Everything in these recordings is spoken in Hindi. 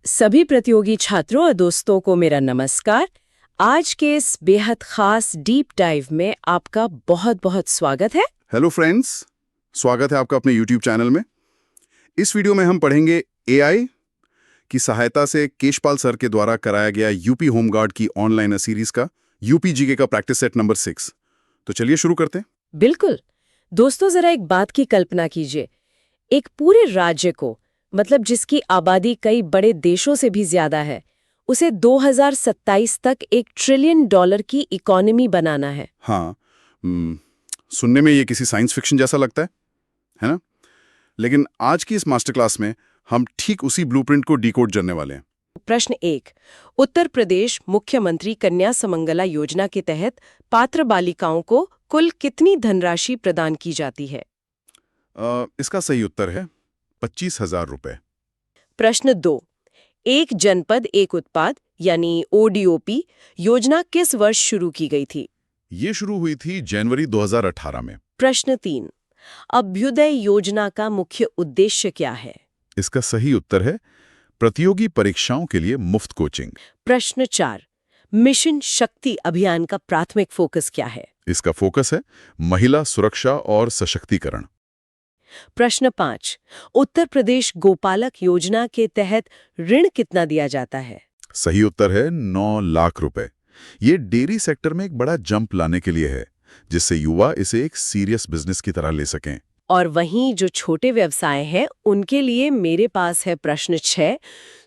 सभी प्रतियोगी छात्रों और दोस्तों को मेरा नमस्कार। आज के इस बेहद खास डीप डाइव में आपका बहुत बहुत स्वागत है। हेलो फ्रेंड्स, स्वागत है आपका अपने YouTube चैनल में। इस वीडियो में हम पढ़ेंगे AI की सहायता से केशपाल सर के द्वारा कराया गया यूपी होमगार्ड की ऑनलाइन सीरीज का यूपी जीके का प्रैक्टिस सेट नंबर 6। तो चलिए शुरू करते हैं। बिल्कुल दोस्तों, जरा एक बात की कल्पना कीजिए। एक पूरे राज्य को, मतलब जिसकी आबादी कई बड़े देशों से भी ज्यादा है, उसे 2027 तक $1 ट्रिलियन की इकोनॉमी बनाना है। हाँ, सुनने में ये किसी साइंस फिक्शन जैसा लगता है ना? लेकिन आज की इस मास्टर क्लास में हम ठीक उसी ब्लूप्रिंट को डिकोड करने वाले हैं। प्रश्न 1। उत्तर प्रदेश मुख्यमंत्री कन्या समंगला योजना के तहत पात्र बालिकाओं को कुल कितनी धनराशि प्रदान की जाती है? इसका सही उत्तर है 25,000 रुपए। प्रश्न 2। एक जनपद एक उत्पाद यानी ODOP योजना किस वर्ष शुरू की गई थी? ये शुरू हुई थी जनवरी 2018 में। प्रश्न 3। अभ्युदय योजना का मुख्य उद्देश्य क्या है? इसका सही उत्तर है प्रतियोगी परीक्षाओं के लिए मुफ्त कोचिंग। प्रश्न 4। मिशन शक्ति अभियान का प्राथमिक फोकस क्या है? इसका फोकस है महिला सुरक्षा और सशक्तिकरण। प्रश्न 5। उत्तर प्रदेश गोपालक योजना के तहत ऋण कितना दिया जाता है? सही उत्तर है 9 लाख रुपए। ये डेयरी सेक्टर में एक बड़ा जंप लाने के लिए है, जिससे युवा इसे एक सीरियस बिजनेस की तरह ले सकें। और वहीं जो छोटे व्यवसाय हैं उनके लिए मेरे पास है प्रश्न 6।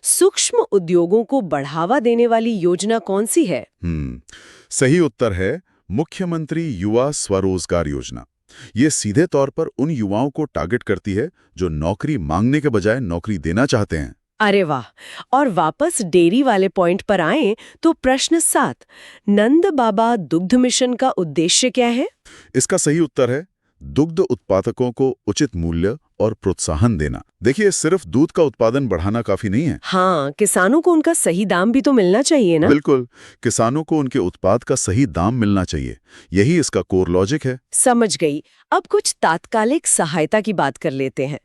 सूक्ष्म उद्योगों को बढ़ावा देने वाली योजना कौन सी है? सही उत्तर है मुख्यमंत्री युवा स्वरोजगार योजना। ये सीधे तौर पर उन युवाओं को टारगेट करती है जो नौकरी मांगने के बजाय नौकरी देना चाहते हैं। अरे वाह! और वापस डेयरी वाले पॉइंट पर आएं तो प्रश्न 7। नंद बाबा दुग्ध मिशन का उद्देश्य क्या है? इसका सही उत्तर है दुग्ध उत्पादकों को उचित मूल्य और प्रोत्साहन देना। देखिए, सिर्फ दूध का उत्पादन बढ़ाना काफी नहीं है। हाँ, किसानों को उनका सही दाम भी तो मिलना चाहिए ना? बिल्कुल, किसानों को उनके उत्पाद का सही दाम मिलना चाहिए। यही इसका कोर लॉजिक है। समझ गई। अब कुछ तात्कालिक सहायता की बात कर लेते हैं।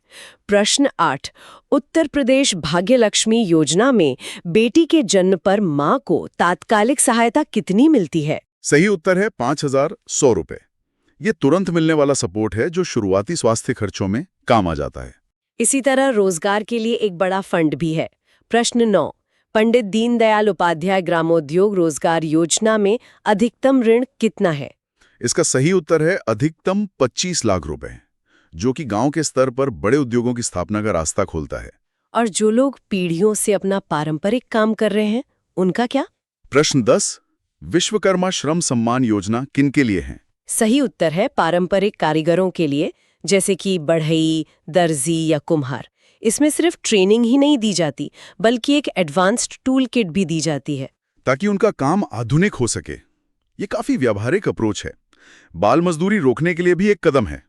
प्रश्न 8। उत्तर प्रदेश भाग्यलक्ष्मी योजना में बेटी के जन्म पर माँ को तात्कालिक सहायता कितनी मिलती है? सही उत्तर है 5,100 रुपए। ये तुरंत मिलने वाला सपोर्ट है जो शुरुआती स्वास्थ्य खर्चों में काम आ जाता है। इसी तरह रोजगार के लिए एक बड़ा फंड भी है। प्रश्न 9। पंडित दीनदयाल उपाध्याय ग्रामोद्योग रोजगार योजना में अधिकतम ऋण कितना है? इसका सही उत्तर है अधिकतम 25 लाख रुपए, जो कि गांव के स्तर पर बड़े उद्योगों की स्थापना का रास्ता खोलता है। और जो लोग पीढ़ियों से अपना पारंपरिक काम कर रहे हैं, उनका क्या? प्रश्न 10। विश्वकर्मा श्रम सम्मान योजना किनके लिए है? सही उत्तर है पारंपरिक कारीगरों के लिए, जैसे कि बढ़ई, दर्जी या कुम्हार। इसमें सिर्फ ट्रेनिंग ही नहीं दी जाती, बल्कि एक एडवांस्ड टूल किट भी दी जाती है, ताकि उनका काम आधुनिक हो सके। ये काफी व्यावहारिक अप्रोच है। बाल मजदूरी रोकने के लिए भी एक कदम है।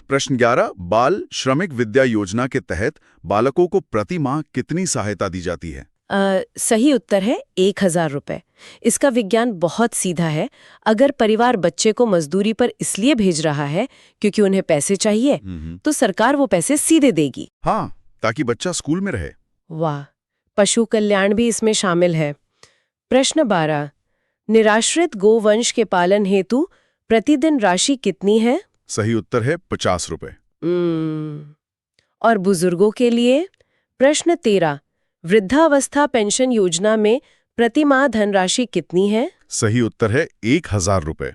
प्रश्न 11। बाल श्रमिक विद्या योजना के तहत बालकों को प्रति माह कितनी सहायता दी जाती है? सही उत्तर है 1,000 रुपए। इसका विज्ञान बहुत सीधा है। अगर परिवार बच्चे को मजदूरी पर इसलिए भेज रहा है क्योंकि उन्हें पैसे चाहिए, तो सरकार वो पैसे सीधे देगी। हाँ, ताकि बच्चा स्कूल में रहे। वाह! पशु कल्याण भी इसमें शामिल है। प्रश्न 12। निराश्रित गोवंश के पालन हेतु प्रतिदिन राशि कितनी है? सही उत्तर है 50 रुपए। और बुजुर्गों के लिए? प्रश्न 13। वृद्धावस्था पेंशन योजना में प्रति माह धनराशि कितनी है? सही उत्तर है 1,000 रुपए।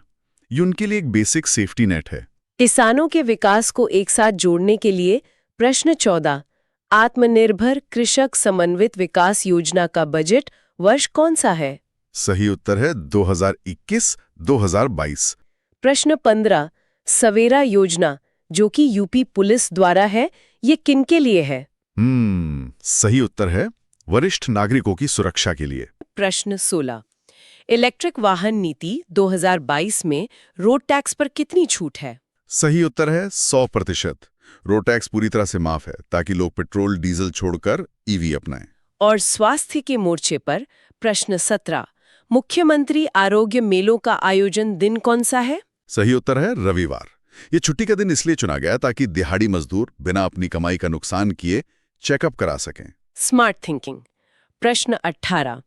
ये उनके लिए एक बेसिक सेफ्टी नेट है। किसानों के विकास को एक साथ जोड़ने के लिए प्रश्न 14। आत्मनिर्भर कृषक समन्वित विकास योजना का बजट वर्ष कौन सा है? सही उत्तर है 2021-2022। प्रश्न 15। सवेरा योजना, जो कि यूपी पुलिस द्वारा है, ये किनके लिए है? सही उत्तर है वरिष्ठ नागरिकों की सुरक्षा के लिए। प्रश्न 16। इलेक्ट्रिक वाहन नीति 2022 में रोड टैक्स पर कितनी छूट है? सही उत्तर है 100%। रोड टैक्स पूरी तरह से माफ है, ताकि लोग पेट्रोल डीजल छोड़कर ईवी अपनाएं। और स्वास्थ्य के मोर्चे पर प्रश्न 17। मुख्यमंत्री आरोग्य मेलों का आयोजन दिन कौन सा है? सही उत्तर है रविवार। ये छुट्टी का दिन इसलिए चुना गया ताकि दिहाड़ी मजदूर बिना अपनी कमाई का नुकसान किए चेकअप करा सकें। Smart thinking. प्रश्न 18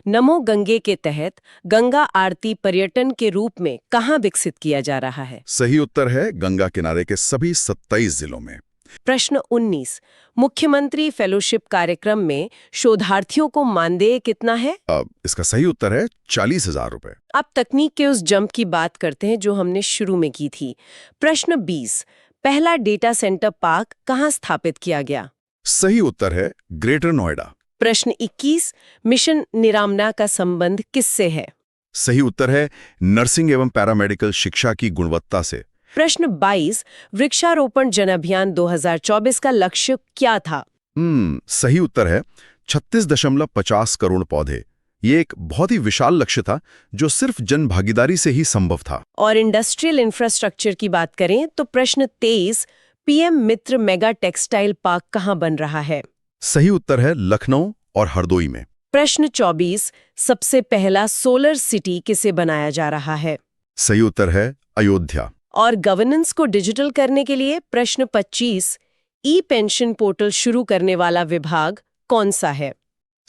नमो गंगे के तहत गंगा आरती पर्यटन के रूप में कहाँ विकसित किया जा रहा है? सही उत्तर है गंगा किनारे के सभी 27 जिलों में। प्रश्न 19 मुख्यमंत्री फेलोशिप कार्यक्रम में शोधार्थियों को मानदेय कितना है? अब इसका सही उत्तर है 40,000 रुपए। अब तकनीक के उस जंप की बात करते हैं जो हमने शुरू में की थी। प्रश्न 20 पहला डेटा सेंटर पार्क कहाँ स्थापित किया गया? सही उत्तर है ग्रेटर नोएडा। प्रश्न 21 मिशन निरामना का संबंध किससे है? सही उत्तर है नर्सिंग एवं पैरामेडिकल शिक्षा की गुणवत्ता से। प्रश्न 22 वृक्षारोपण जन अभियान 2024 का लक्ष्य क्या था? सही उत्तर है 36.50 करोड़ पौधे। ये एक बहुत ही विशाल लक्ष्य था जो सिर्फ जन भागीदारी से ही संभव था। और इंडस्ट्रियल इंफ्रास्ट्रक्चर की बात करें तो प्रश्न 23 पीएम मित्र मेगा टेक्सटाइल पार्क कहाँ बन रहा है? सही उत्तर है लखनऊ और हरदोई में। प्रश्न 24 सबसे पहला सोलर सिटी किसे बनाया जा रहा है? सही उत्तर है अयोध्या। और गवर्नेंस को डिजिटल करने के लिए प्रश्न 25 ई पेंशन पोर्टल शुरू करने वाला विभाग कौन सा है?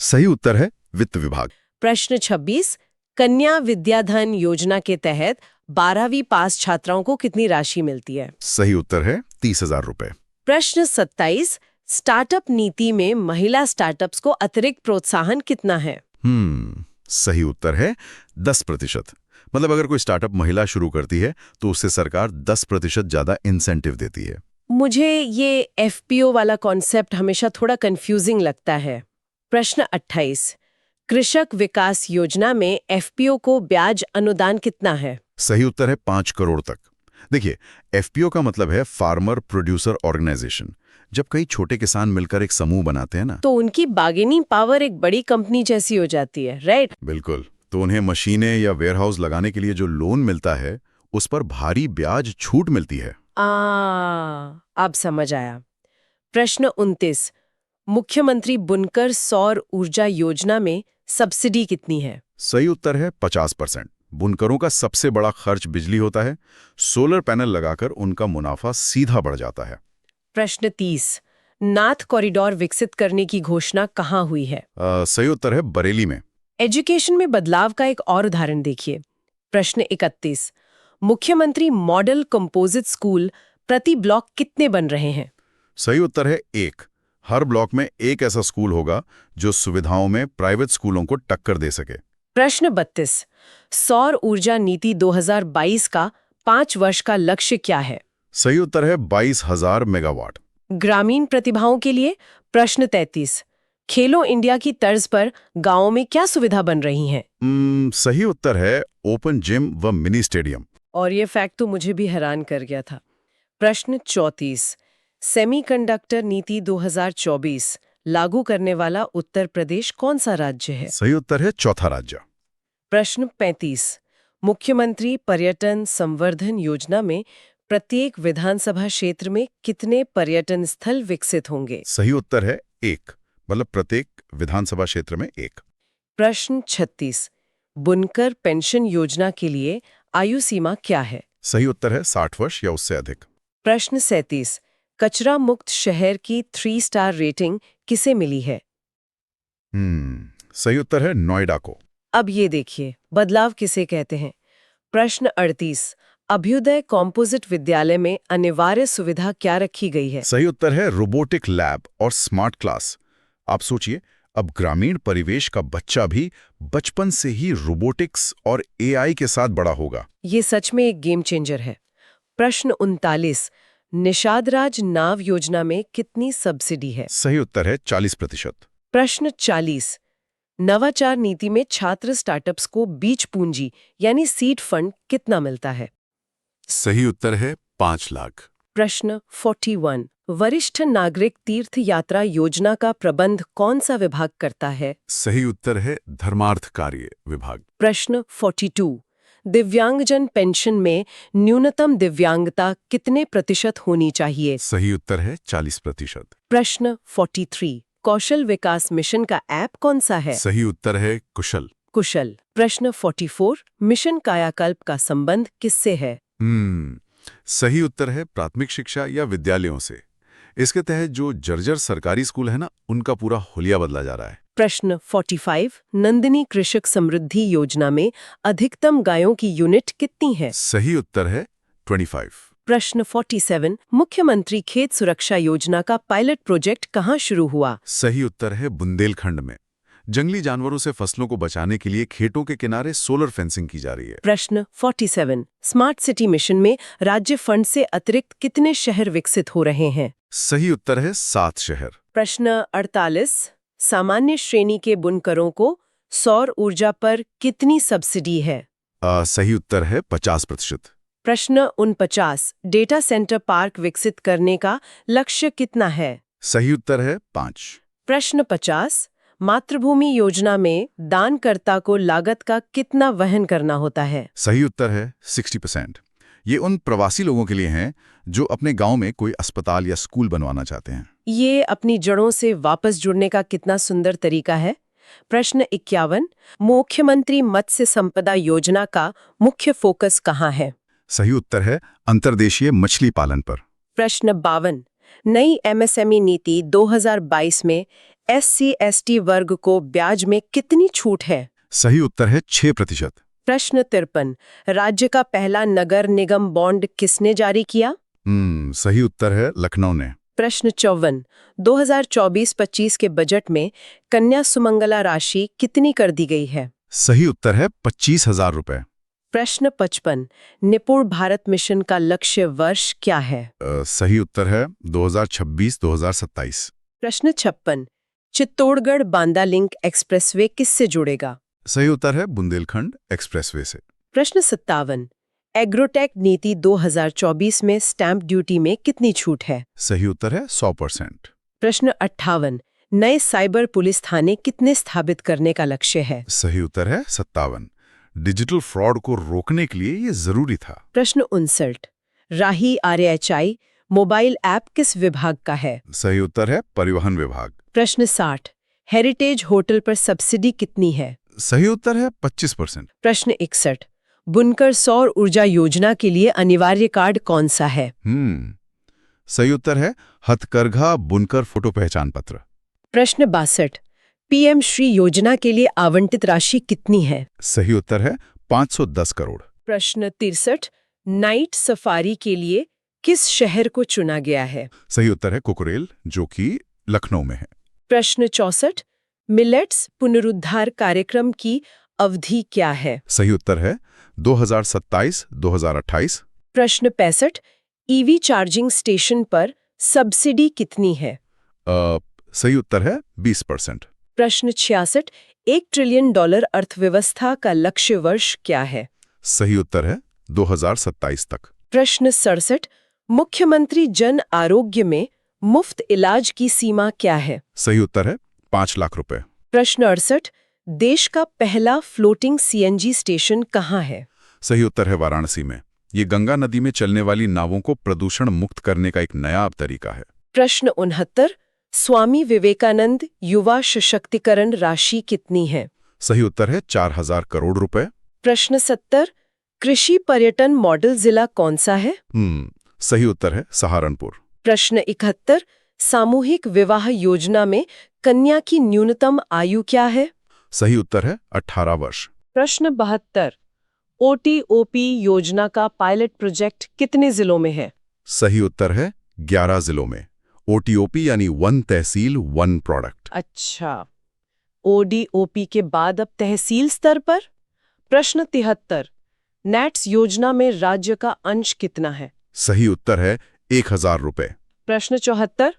सही उत्तर है वित्त विभाग। प्रश्न 26 कन्या विद्याधन योजना के तहत 12वीं पास छात्राओं को कितनी राशि मिलती है? सही उत्तर है 30,000 रुपए। प्रश्न 27 स्टार्टअप नीति में महिला स्टार्टअप्स को अतिरिक्त प्रोत्साहन कितना है? सही उत्तर है 10%। मतलब अगर कोई स्टार्टअप महिला शुरू करती है तो उससे सरकार 10% ज्यादा इंसेंटिव देती है। मुझे ये एफपीओ वाला कॉन्सेप्ट हमेशा थोड़ा कंफ्यूजिंग लगता है। प्रश्न 28 कृषक विकास योजना में एफपीओ को ब्याज अनुदान कितना है? सही उत्तर है 5 करोड़ तक। देखिए, एफपीओ का मतलब है फार्मर प्रोड्यूसर ऑर्गेनाइजेशन। जब कई छोटे किसान मिलकर एक समूह बनाते हैं ना, तो उनकी बार्गेनिंग पावर एक बड़ी कंपनी जैसी हो जाती है, राइट? बिल्कुल। तो उन्हें मशीनें या वेयरहाउस लगाने के लिए जो लोन मिलता है उस पर भारी ब्याज छूट मिलती है। अब समझ आया। प्रश्न 29 मुख्यमंत्री बुनकर सौर ऊर्जा योजना में सब्सिडी कितनी है? सही उत्तर है 50%। बुनकरों का सबसे बड़ा खर्च बिजली होता है। सोलर पैनल लगाकर उनका मुनाफा सीधा बढ़ जाता है। प्रश्न 30 नाथ कॉरिडोर विकसित करने की घोषणा कहाँ हुई है? सही उत्तर है बरेली में। एजुकेशन में बदलाव का एक और उदाहरण देखिए। प्रश्न 31 मुख्यमंत्री मॉडल कंपोजिट स्कूल प्रति ब्लॉक कितने बन रहे हैं? सही उत्तर है 1। हर ब्लॉक में एक ऐसा स्कूल होगा जो सुविधाओं में प्राइवेट स्कूलों को टक्कर दे सके। प्रश्न 32 सौर ऊर्जा नीति 2022 का 5 वर्ष का लक्ष्य क्या है? सही उत्तर है 22,000 मेगावाट। ग्रामीण प्रतिभाओं के लिए प्रश्न 33 खेलो इंडिया की तर्ज पर गांवों में क्या सुविधा बन रही हैं? सही उत्तर है ओपन जिम व मिनी स्टेडियम। और ये फैक्ट तो मुझे भी हैरान कर गया था। प्रश्न 34 सेमीकंडक्टर नीति 2024 लागू करने वाला उत्तर प्रदेश कौन सा राज्य है? सही उत्तर है चौथा राज्य। प्रश्न 35 मुख्यमंत्री पर्यटन संवर्धन योजना में प्रत्येक विधानसभा क्षेत्र में कितने पर्यटन स्थल विकसित होंगे? सही उत्तर है 1। मतलब प्रत्येक विधानसभा क्षेत्र में 1। प्रश्न 36 बुनकर पेंशन योजना के लिए आयु सीमा क्या है? सही उत्तर है 60 वर्ष या उससे अधिक। प्रश्न 37 कचरा मुक्त शहर की 3 स्टार रेटिंग किसे मिली है? सही उत्तर है नोएडा को। अब ये देखिए बदलाव किसे कहते हैं। प्रश्न 38 अभ्युदय कॉम्पोजिट विद्यालय में अनिवार्य सुविधा क्या रखी गई है? सही उत्तर है रोबोटिक लैब और स्मार्ट क्लास। आप सोचिए, अब ग्रामीण परिवेश का बच्चा भी बचपन से ही रोबोटिक्स और एआई के साथ बड़ा होगा। ये सच में एक गेम चेंजर है। प्रश्न 39 निषादराज नाव योजना में कितनी सब्सिडी है? सही उत्तर है 40%। प्रश्न 40 नवाचार नीति में छात्र स्टार्टअप्स को बीज पूंजी यानी सीड फंड कितना मिलता है? सही उत्तर है 5 लाख। प्रश्न 41 वरिष्ठ नागरिक तीर्थ यात्रा योजना का प्रबंध कौन सा विभाग करता है? सही उत्तर है धर्मार्थ कार्य विभाग। प्रश्न 42 दिव्यांगजन पेंशन में न्यूनतम दिव्यांगता कितने प्रतिशत होनी चाहिए? सही उत्तर है 40%। प्रश्न 43 कौशल विकास मिशन का ऐप कौन सा है? सही उत्तर है कुशल। कुशल। प्रश्न 44 मिशन कायाकल्प का संबंध किससे है? सही उत्तर है प्राथमिक शिक्षा या विद्यालयों से। इसके तहत जो जर्जर सरकारी स्कूल है ना, उनका पूरा हुलिया बदला जा रहा है। प्रश्न 45 नंदिनी कृषक समृद्धि योजना में अधिकतम गायों की यूनिट कितनी है? सही उत्तर है 25। प्रश्न 47 मुख्यमंत्री खेत सुरक्षा योजना का पायलट प्रोजेक्ट कहाँ शुरू हुआ? सही उत्तर है बुंदेलखंड में। जंगली जानवरों से फसलों को बचाने के लिए खेतों के किनारे सोलर फेंसिंग की जा रही है। प्रश्न 47 स्मार्ट सिटी मिशन में राज्य फंड से अतिरिक्त कितने शहर विकसित हो रहे हैं? सही उत्तर है 7 शहर। प्रश्न 48 सामान्य श्रेणी के बुनकरों को सौर ऊर्जा पर कितनी सब्सिडी है? सही उत्तर है 50%। प्रश्न 49 डेटा सेंटर पार्क विकसित करने का लक्ष्य कितना है? सही उत्तर है 5। प्रश्न 50 मातृभूमि योजना में दानकर्ता को लागत का कितना वहन करना होता है? सही उत्तर है 60%। ये उन प्रवासी लोगों के लिए हैं जो अपने गांव में कोई अस्पताल या स्कूल बनवाना चाहते हैं। ये अपनी जड़ों से वापस जुड़ने का कितना सुंदर तरीका है। प्रश्न 51 मुख्यमंत्री मत्स्य संपदा योजना का मुख्य फोकस कहाँ है? सही उत्तर है अंतर्देशीय मछली पालन पर। प्रश्न 52 नई एमएसएमई नीति 2022 में SC/ST वर्ग को ब्याज में कितनी छूट है? सही उत्तर है 6%। प्रश्न 53 राज्य का पहला नगर निगम बॉन्ड किसने जारी किया? सही उत्तर है लखनऊ ने। प्रश्न 54 2024-25 के बजट में कन्या सुमंगला राशि कितनी कर दी गई है? सही उत्तर है 25,000 रुपए। प्रश्न 55 निपुण भारत मिशन का लक्ष्य वर्ष क्या है? सही उत्तर है 2026-2027। प्रश्न 56 चित्तौड़गढ़ बांदा लिंक एक्सप्रेसवे किससे जुड़ेगा? सही उत्तर है बुंदेलखंड एक्सप्रेसवे से। प्रश्न 57 एग्रोटेक नीति 2024 में स्टैंप ड्यूटी में कितनी छूट है? सही उत्तर है 100%। प्रश्न 58 नए साइबर पुलिस थाने कितने स्थापित करने का लक्ष्य है? सही उत्तर है 57। डिजिटल फ्रॉड को रोकने के लिए ये जरूरी था। प्रश्न 59 राही RHI मोबाइल ऐप किस विभाग का है? सही उत्तर है परिवहन विभाग। प्रश्न 60 हेरिटेज होटल पर सब्सिडी कितनी है? सही उत्तर है 25%। प्रश्न 61 बुनकर सौर ऊर्जा योजना के लिए अनिवार्य कार्ड कौन सा है? सही उत्तर है हथकरघा बुनकर फोटो पहचान पत्र। प्रश्न 62 PM श्री योजना के लिए आवंटित राशि कितनी है? सही उत्तर है 510 करोड़। प्रश्न 63 नाइट सफारी के लिए किस शहर को चुना गया है? सही उत्तर है कुकुरेल, जो कि लखनऊ में है। प्रश्न 64 मिलेट्स पुनरुद्धार कार्यक्रम की अवधि क्या है? सही उत्तर है 2027-2028। प्रश्न 65 EV चार्जिंग स्टेशन पर सब्सिडी कितनी है? सही उत्तर है 20%। प्रश्न 66 $1 ट्रिलियन अर्थव्यवस्था का लक्ष्य वर्ष क्या है? सही उत्तर है 2027 तक। प्रश्न 67 मुख्यमंत्री जन आरोग्य में मुफ्त इलाज की सीमा क्या है? सही उत्तर है 5 लाख रुपए। प्रश्न 68 देश का पहला फ्लोटिंग CNG स्टेशन कहाँ है? सही उत्तर है वाराणसी में। ये गंगा नदी में चलने वाली नावों को प्रदूषण मुक्त करने का एक नया तरीका है। प्रश्न 69 स्वामी विवेकानंद युवा सशक्तिकरण राशि कितनी है? सही उत्तर है 4,000 करोड़ रुपए। प्रश्न 70 कृषि पर्यटन मॉडल जिला कौन सा है? सही उत्तर है सहारनपुर। प्रश्न 71 सामूहिक विवाह योजना में कन्या की न्यूनतम आयु क्या है? सही उत्तर है 18 वर्ष। प्रश्न 72 OTOP योजना का पायलट प्रोजेक्ट कितने जिलों में है? सही उत्तर है 11 जिलों में। OTOP यानी वन तहसील वन प्रोडक्ट। अच्छा, ODOP के बाद अब तहसील स्तर पर? प्रश्न 73 NATS योजना में राज्य का अंश कितना है? सही उत्तर है 1,000 रुपए। प्रश्न 74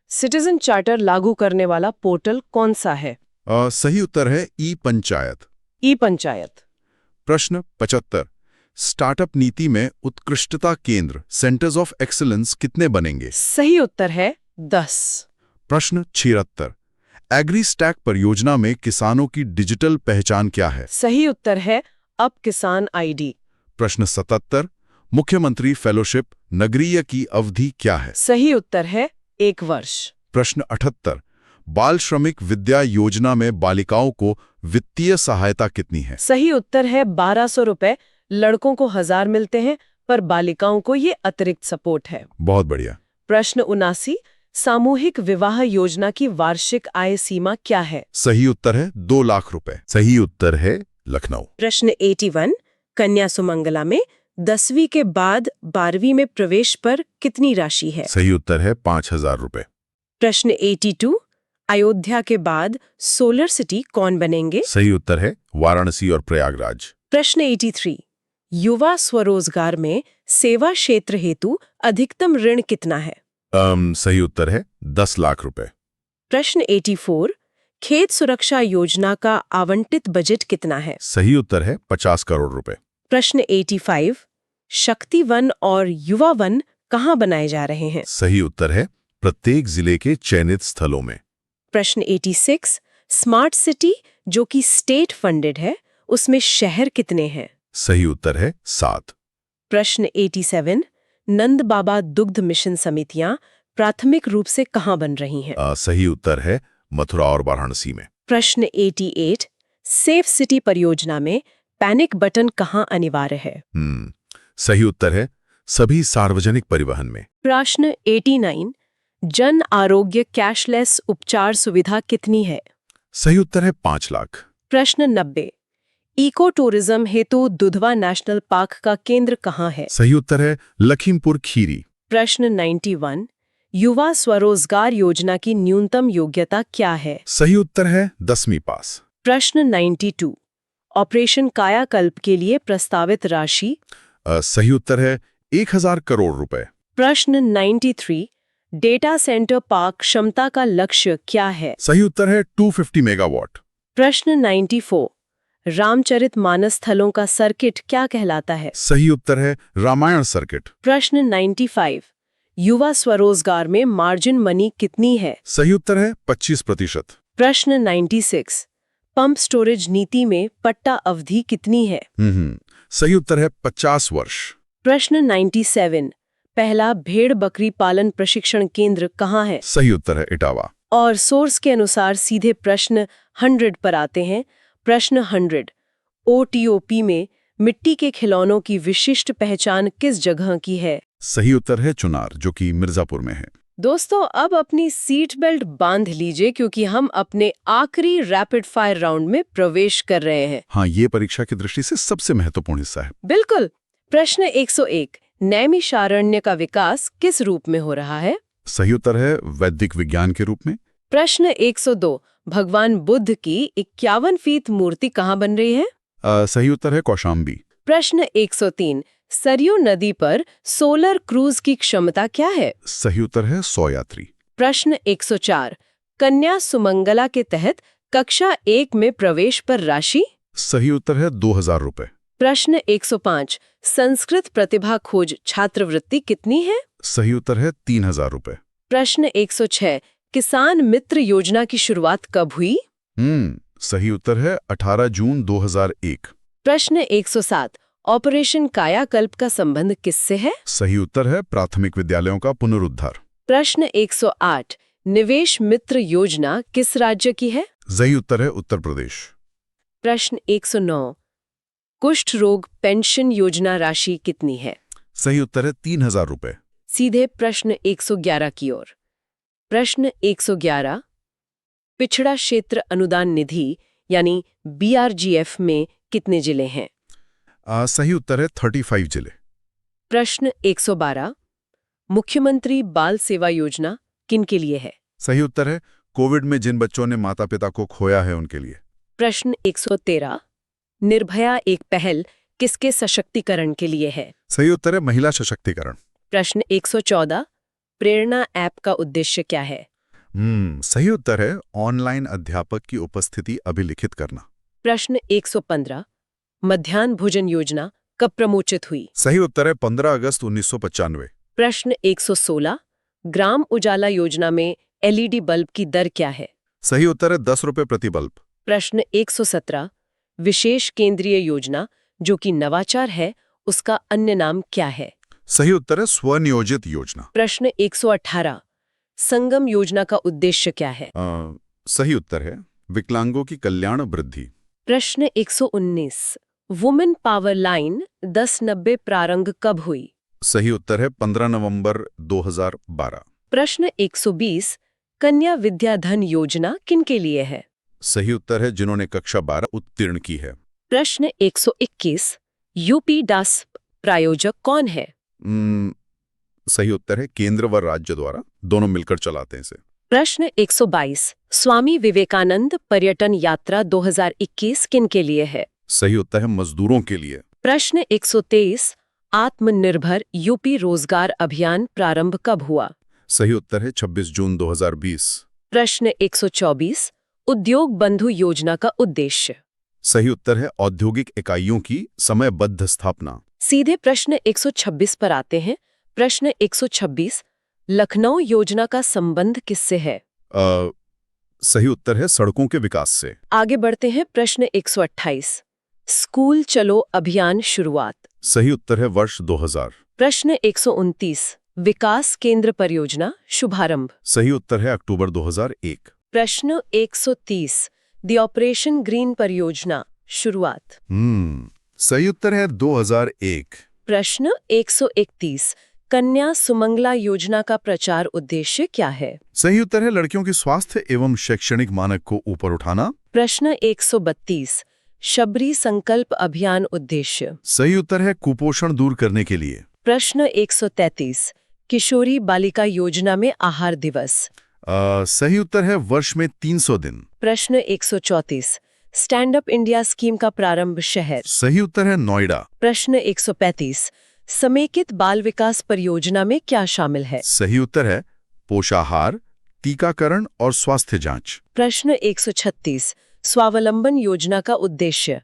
सिटीजन चार्टर लागू करने वाला पोर्टल कौन सा है? सही उत्तर है ई-पंचायत। ई-पंचायत। प्रश्न 75 स्टार्टअप नीति में उत्कृष्टता केंद्र सेंटर्स ऑफ एक्सीलेंस कितने बनेंगे? सही उत्तर है 10। प्रश्न 76 एग्री स्टैक परियोजना में किसानों की डिजिटल पहचान क्या है? सही उत्तर है अब किसान ID। प्रश्न 77 मुख्यमंत्री फेलोशिप नगरीय की अवधि क्या है? सही उत्तर है 1 वर्ष। प्रश्न 78 बाल श्रमिक विद्या योजना में बालिकाओं को वित्तीय सहायता कितनी है? सही उत्तर है 1200 रुपए। लड़कों को 1000 मिलते हैं पर बालिकाओं को ये अतिरिक्त सपोर्ट है। बहुत बढ़िया। प्रश्न 79 सामूहिक विवाह योजना की वार्षिक आय सीमा क्या है? सही उत्तर है 2 लाख रुपए। सही उत्तर है लखनऊ। प्रश्न 81 कन्या सुमंगला में 10वीं के बाद 12वीं में प्रवेश पर कितनी राशि है? सही उत्तर है 5,000 रुपए। प्रश्न 82 अयोध्या के बाद सोलर सिटी कौन बनेंगे? सही उत्तर है वाराणसी और प्रयागराज। प्रश्न 83 युवा स्वरोजगार में सेवा क्षेत्र हेतु अधिकतम ऋण कितना है? सही उत्तर है 10 लाख रुपए। प्रश्न 84 खेत सुरक्षा योजना का आवंटित बजट कितना है? सही उत्तर है 50 करोड़ रुपए। प्रश्न 85 शक्ति वन और युवा वन कहाँ बनाए जा रहे हैं? सही उत्तर है प्रत्येक जिले के चयनित स्थलों में। प्रश्न 86 स्मार्ट सिटी जो कि स्टेट फंडेड है उसमें शहर कितने हैं? सही उत्तर है 7। प्रश्न 87 नंद बाबा दुग्ध मिशन समितियां प्राथमिक रूप से कहाँ बन रही हैं? सही उत्तर है मथुरा और वाराणसी में। प्रश्न 88 सेफ सिटी परियोजना में पैनिक बटन कहाँ अनिवार्य है? सही उत्तर है सभी सार्वजनिक परिवहन में। प्रश्न 89 जन आरोग्य कैशलेस उपचार सुविधा कितनी है? सही उत्तर है 5 लाख। प्रश्न 90 इको टूरिज्म हेतु दुधवा नेशनल पार्क का केंद्र कहाँ है? सही उत्तर है लखीमपुर खीरी। प्रश्न 91 युवा स्वरोजगार योजना की न्यूनतम योग्यता क्या है? सही उत्तर है 10वीं पास। प्रश्न 92 ऑपरेशन कायाकल्प के लिए प्रस्तावित राशि? सही उत्तर है 1000 करोड़ रुपए। प्रश्न 93 डेटा सेंटर पार्क क्षमता का लक्ष्य क्या है? सही उत्तर है 250 मेगावाट। प्रश्न 94 रामचरितमानस स्थलों का सर्किट क्या कहलाता है? सही उत्तर है रामायण सर्किट। प्रश्न 95 युवा स्वरोजगार में मार्जिन मनी कितनी है? सही उत्तर है 25%। प्रश्न 96 पंप स्टोरेज नीति में पट्टा अवधि कितनी है? सही उत्तर है 50 वर्ष। प्रश्न 97 पहला भेड़ बकरी पालन प्रशिक्षण केंद्र कहाँ है? सही उत्तर है इटावा। और सोर्स के अनुसार सीधे प्रश्न 100 पर आते हैं। प्रश्न 100 ओटीओपी में मिट्टी के खिलौनों की विशिष्ट पहचान किस जगह की है? सही उत्तर है चुनार जो कि मिर्जापुर में है। दोस्तों अब अपनी सीट बेल्ट बांध लीजिए क्योंकि हम अपने आखिरी रैपिड फायर राउंड में प्रवेश कर रहे हैं। हाँ, ये परीक्षा की दृष्टि से सबसे महत्वपूर्ण हिस्सा है। बिल्कुल। प्रश्न 101 नैमिषारण्य का विकास किस रूप में हो रहा है? सही उत्तर है वैदिक विज्ञान के रूप में। प्रश्न 102 भगवान बुद्ध की 51 फीट मूर्ति कहाँ बन रही है? सही उत्तर है कौशाम्बी। प्रश्न 103 सरयू नदी पर सोलर क्रूज की क्षमता क्या है? सही उत्तर है 100 यात्री। प्रश्न 104 कन्या सुमंगला के तहत कक्षा 1 में प्रवेश पर राशि? सही उत्तर है 2000 रुपए। प्रश्न 105 संस्कृत प्रतिभा खोज छात्रवृत्ति कितनी है? सही उत्तर है 3000 रुपए। प्रश्न 106 किसान मित्र योजना की शुरुआत कब हुई? सही उत्तर है 18 जून 2001। प्रश्न 107 ऑपरेशन कायाकल्प का संबंध किससे है? सही उत्तर है प्राथमिक विद्यालयों का पुनरुद्धार। प्रश्न 108 निवेश मित्र योजना किस राज्य की है? सही उत्तर है उत्तर प्रदेश। प्रश्न 109 कुष्ठ रोग पेंशन योजना राशि कितनी है? सही उत्तर है 3000 रुपए। सीधे प्रश्न 111 की ओर। प्रश्न 111 पिछड़ा क्षेत्र अनुदान निधि यानी बीआरजीएफ में कितने जिले हैं? सही उत्तर है 35 जिले। प्रश्न 112 मुख्यमंत्री बाल सेवा योजना किन के लिए है? सही उत्तर है कोविड में जिन बच्चों ने माता पिता को खोया है उनके लिए। प्रश्न 113 निर्भया एक पहल किसके सशक्तिकरण के लिए है? सही उत्तर है महिला सशक्तिकरण। प्रश्न 114 प्रेरणा ऐप का उद्देश्य क्या है? सही उत्तर है ऑनलाइन अध्यापक की उपस्थिति अभिलिखित करना। प्रश्न 115 मध्याह्न भोजन योजना कब प्रमोचित हुई? सही उत्तर है 15 अगस्त 1995। प्रश्न 116 ग्राम उजाला योजना में एलईडी बल्ब की दर क्या है? सही उत्तर है 10 रुपए प्रति बल्ब। प्रश्न 117 विशेष केंद्रीय योजना जो कि नवाचार है उसका अन्य नाम क्या है? सही उत्तर है स्वनियोजित योजना। प्रश्न 118 संगम योजना का उद्देश्य क्या है? सही उत्तर है विकलांगों की कल्याण वृद्धि। प्रश्न 119 वुमेन पावर लाइन 1090 प्रारंभ कब हुई? सही उत्तर है 15 नवंबर 2012। प्रश्न 120 कन्या विद्याधन योजना किनके लिए है? सही उत्तर है जिन्होंने कक्षा 12 उत्तीर्ण की है। प्रश्न 121 यूपी डास्प प्रायोजक कौन है? सही उत्तर है केंद्र व राज्य द्वारा, दोनों मिलकर चलाते हैं इसे। प्रश्न 122 स्वामी विवेकानंद पर्यटन यात्रा 2021 किनके लिए है? सही उत्तर है मजदूरों के लिए। प्रश्न 123 आत्मनिर्भर यूपी रोजगार अभियान प्रारंभ कब हुआ? सही उत्तर है 26 जून 2020। प्रश्न 124 उद्योग बंधु योजना का उद्देश्य? सही उत्तर है औद्योगिक इकाइयों की समयबद्ध स्थापना। सीधे प्रश्न 126 पर आते हैं। प्रश्न 126 लखनऊ योजना का संबंध किससे है? सही उत्तर है सड़कों के विकास से। आगे बढ़ते हैं। प्रश्न 128 स्कूल चलो अभियान शुरुआत? सही उत्तर है वर्ष 2000। प्रश्न 129 विकास केंद्र परियोजना शुभारंभ? सही उत्तर है अक्टूबर 2001। प्रश्न 130 द ऑपरेशन ग्रीन परियोजना शुरुआत? सही उत्तर है 2001। प्रश्न 131 कन्या सुमंगला योजना का प्रचार उद्देश्य क्या है? सही उत्तर है लड़कियों के स्वास्थ्य एवं शैक्षणिक मानक को ऊपर उठाना। प्रश्न 132 शबरी संकल्प अभियान उद्देश्य? सही उत्तर है कुपोषण दूर करने के लिए। प्रश्न 133 किशोरी बालिका योजना में आहार दिवस? सही उत्तर है वर्ष में 300 दिन। प्रश्न 134 स्टैंड अप इंडिया स्कीम का प्रारंभ शहर? सही उत्तर है नोएडा। प्रश्न 135 समेकित बाल विकास परियोजना में क्या शामिल है? सही उत्तर है पोषाहार, टीकाकरण और स्वास्थ्य जांच। प्रश्न 136 स्वावलंबन योजना का उद्देश्य?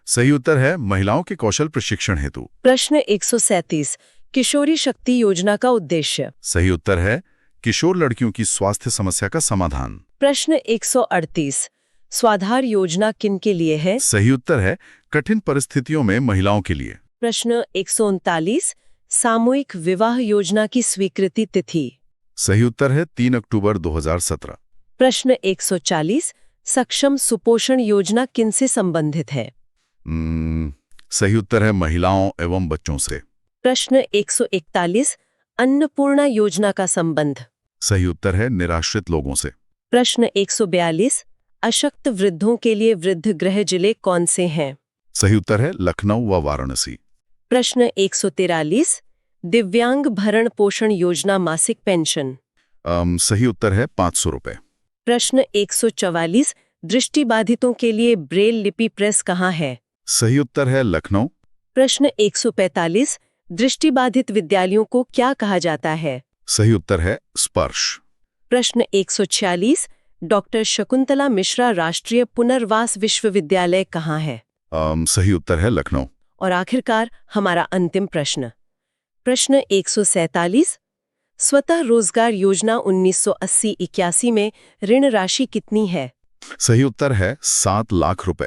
सही उत्तर है महिलाओं के कौशल प्रशिक्षण हेतु। प्रश्न 137 किशोरी शक्ति योजना का उद्देश्य? सही उत्तर है किशोर लड़कियों की स्वास्थ्य समस्या का समाधान। प्रश्न 138 स्वाधार योजना किनके लिए है? सही उत्तर है कठिन परिस्थितियों में महिलाओं के लिए। प्रश्न 139 सामूहिक विवाह योजना की स्वीकृति तिथि? सही उत्तर है 3 अक्टूबर 2017। प्रश्न 140 सक्षम सुपोषण योजना किनसे संबंधित है? सही उत्तर है महिलाओं एवं बच्चों से। प्रश्न 141 अन्नपूर्णा योजना का संबंध? सही उत्तर है निराश्रित लोगों से। प्रश्न 142 अशक्त वृद्धों के लिए वृद्ध गृह जिले कौन से हैं? सही उत्तर है लखनऊ व वाराणसी। प्रश्न 143 दिव्यांग भरण पोषण योजना मासिक पेंशन? सही उत्तर है 500 रुपए। प्रश्न 144 दृष्टिबाधितों के लिए ब्रेल लिपि प्रेस कहाँ है? सही उत्तर है लखनऊ। प्रश्न 145 दृष्टिबाधित विद्यालयों को क्या कहा जाता है? सही उत्तर है स्पर्श। प्रश्न 146 डॉक्टर शकुंतला मिश्रा राष्ट्रीय पुनर्वास विश्वविद्यालय कहाँ है? सही उत्तर है लखनऊ। और आखिरकार हमारा अंतिम प्रश्न प्रश्न 147 स्वतः रोजगार योजना 1980-81 में ऋण राशि कितनी है? सही उत्तर है 7 लाख रुपए।